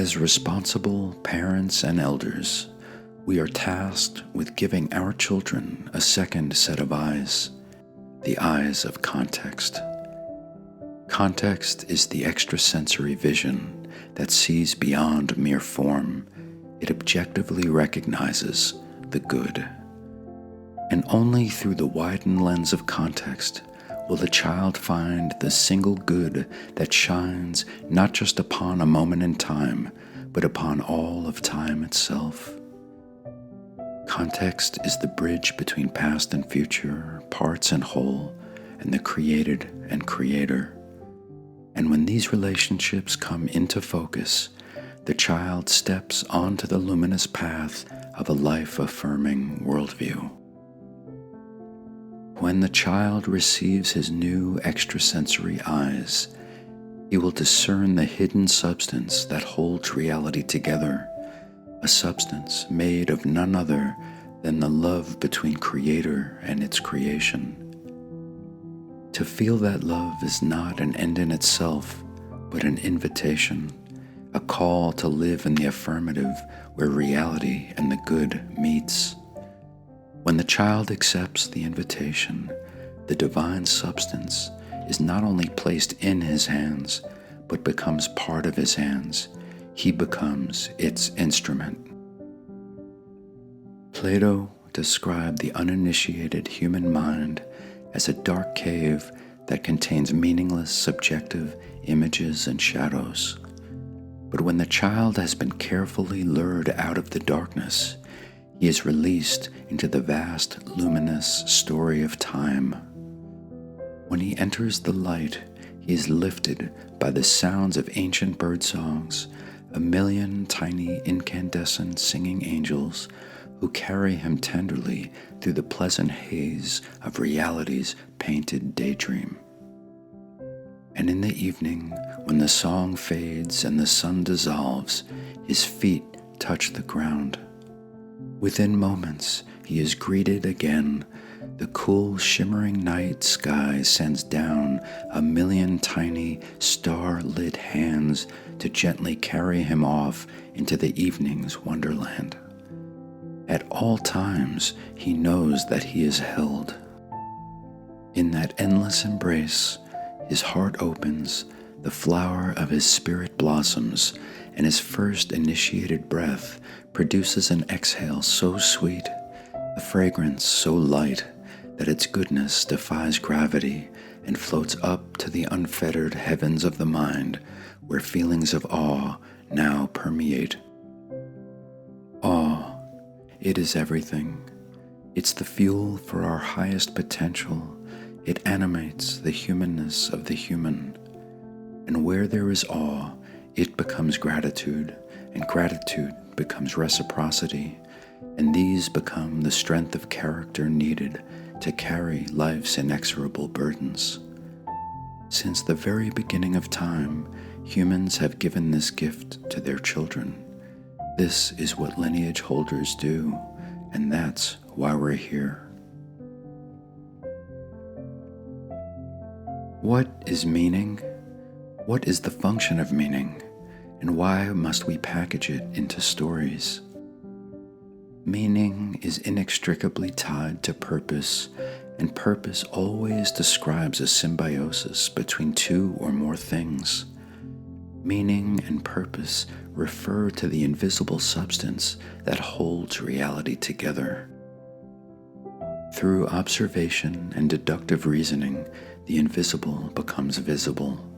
As responsible parents and elders, we are tasked with giving our children a second set of eyes, the eyes of context. Context is the extrasensory vision that sees beyond mere form. It objectively recognizes the good. And only through the widened lens of context will the child find the single good that shines not just upon a moment in time, but upon all of time itself. Context is the bridge between past and future, parts and whole, and the created and creator. And when these relationships come into focus, the child steps onto the luminous path of a life-affirming worldview. When the child receives his new extrasensory eyes, he will discern the hidden substance that holds reality together, a substance made of none other than the love between Creator and its creation. To feel that love is not an end in itself, but an invitation, a call to live in the affirmative where reality and the good meets. When the child accepts the invitation, the divine substance is not only placed in his hands, but becomes part of his hands. He becomes its instrument. Plato described the uninitiated human mind as a dark cave that contains meaningless subjective images and shadows. But when the child has been carefully lured out of the darkness, he is released into the vast, luminous story of time. When he enters the light, he is lifted by the sounds of ancient bird songs, a million tiny incandescent singing angels who carry him tenderly through the pleasant haze of reality's painted daydream. And in the evening, when the song fades and the sun dissolves, his feet touch the ground. Within moments, he is greeted again. The cool, shimmering night sky sends down a million tiny, star-lit hands to gently carry him off into the evening's wonderland. At all times, he knows that he is held. In that endless embrace, his heart opens, the flower of his spirit blossoms, and his first initiated breath produces an exhale so sweet, a fragrance so light, that its goodness defies gravity and floats up to the unfettered heavens of the mind, where feelings of awe now permeate. Awe, it is everything. It's the fuel for our highest potential. It animates the humanness of the human. And where there is awe, it becomes gratitude, and gratitude becomes reciprocity, and these become the strength of character needed to carry life's inexorable burdens. Since the very beginning of time, humans have given this gift to their children. This is what lineage holders do, and that's why we're here. What is meaning? What is the function of meaning? And why must we package it into stories? Meaning is inextricably tied to purpose, and purpose always describes a symbiosis between two or more things. Meaning and purpose refer to the invisible substance that holds reality together. Through observation and deductive reasoning, the invisible becomes visible.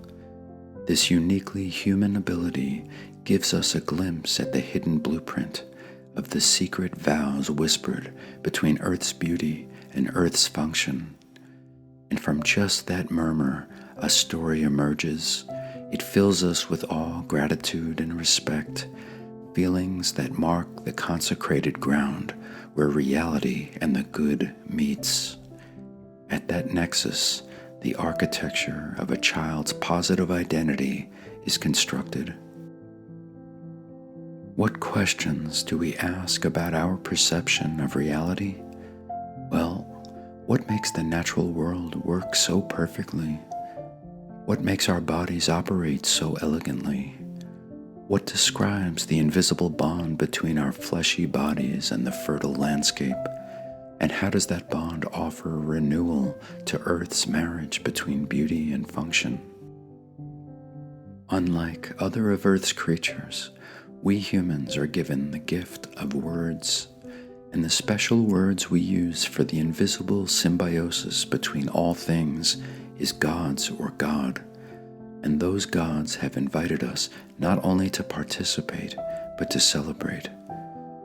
This uniquely human ability gives us a glimpse at the hidden blueprint of the secret vows whispered between Earth's beauty and Earth's function. And from just that murmur, a story emerges. It fills us with awe, gratitude, and respect, feelings that mark the consecrated ground where reality and the good meets. At that nexus, the architecture of a child's positive identity is constructed. What questions do we ask about our perception of reality? Well, what makes the natural world work so perfectly? What makes our bodies operate so elegantly? What describes the invisible bond between our fleshy bodies and the fertile landscape? And how does that bond offer renewal to Earth's marriage between beauty and function? Unlike other of Earth's creatures, we humans are given the gift of words, and the special words we use for the invisible symbiosis between all things is God's or God. And those gods have invited us not only to participate, but to celebrate.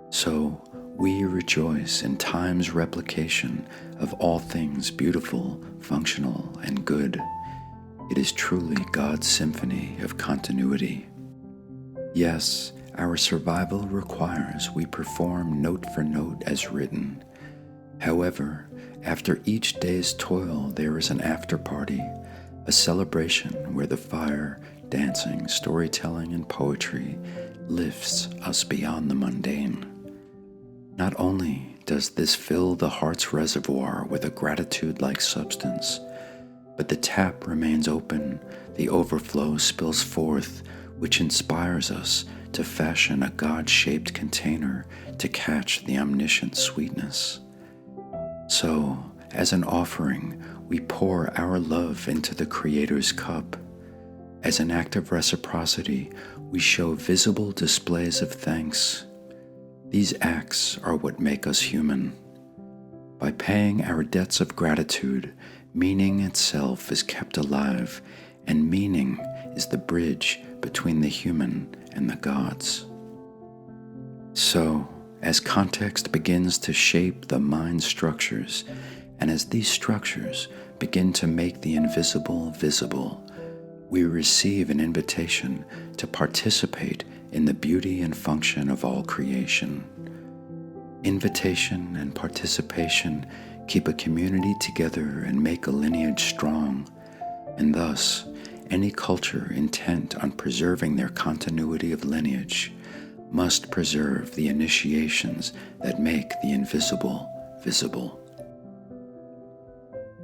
So we rejoice in time's replication of all things beautiful, functional, and good. It is truly God's symphony of continuity. Yes, our survival requires we perform note for note as written. However, after each day's toil, there is an after party, a celebration where the fire, dancing, storytelling, and poetry lifts us beyond the mundane. Not only does this fill the heart's reservoir with a gratitude-like substance, but the tap remains open, the overflow spills forth, which inspires us to fashion a God-shaped container to catch the omniscient sweetness. So, as an offering, we pour our love into the Creator's cup. As an act of reciprocity, we show visible displays of thanks. These acts are what make us human. By paying our debts of gratitude, meaning itself is kept alive, and meaning is the bridge between the human and the gods. So, as context begins to shape the mind structures, and as these structures begin to make the invisible visible, we receive an invitation to participate in the beauty and function of all creation. Invitation and participation keep a community together and make a lineage strong, and thus, any culture intent on preserving their continuity of lineage must preserve the initiations that make the invisible visible.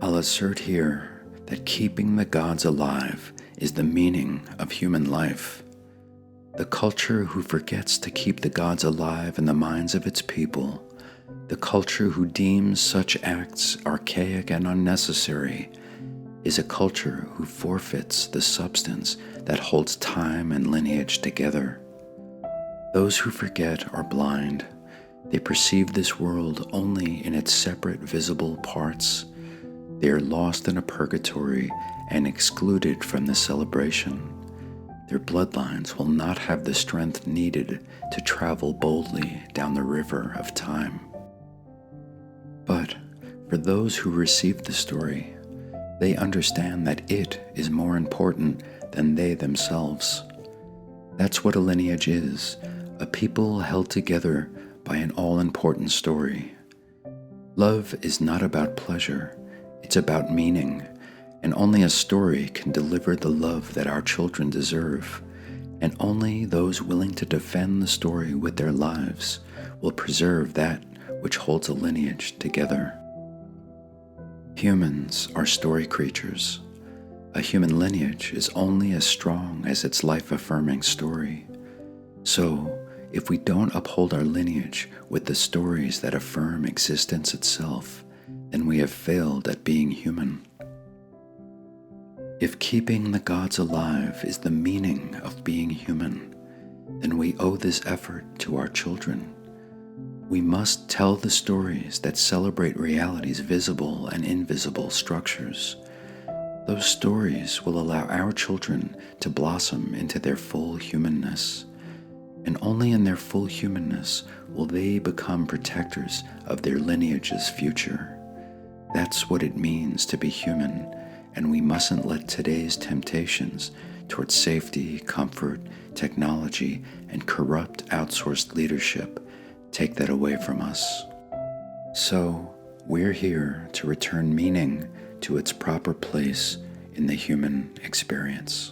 I'll assert here that keeping the gods alive is the meaning of human life. The culture who forgets to keep the gods alive in the minds of its people, the culture who deems such acts archaic and unnecessary, is a culture who forfeits the substance that holds time and lineage together. Those who forget are blind. They perceive this world only in its separate visible parts. They are lost in a purgatory and excluded from the celebration. Their bloodlines will not have the strength needed to travel boldly down the river of time. But for those who receive the story, they understand that it is more important than they themselves. That's what a lineage is, a people held together by an all-important story. Love is not about pleasure, it's about meaning, and only a story can deliver the love that our children deserve, and only those willing to defend the story with their lives will preserve that which holds a lineage together. Humans are story creatures. A human lineage is only as strong as its life-affirming story. So, if we don't uphold our lineage with the stories that affirm existence itself, then we have failed at being human. If keeping the gods alive is the meaning of being human, then we owe this effort to our children. We must tell the stories that celebrate reality's visible and invisible structures. Those stories will allow our children to blossom into their full humanness, and only in their full humanness will they become protectors of their lineage's future. That's what it means to be human, and we mustn't let today's temptations towards safety, comfort, technology, and corrupt outsourced leadership take that away from us. So, we're here to return meaning to its proper place in the human experience.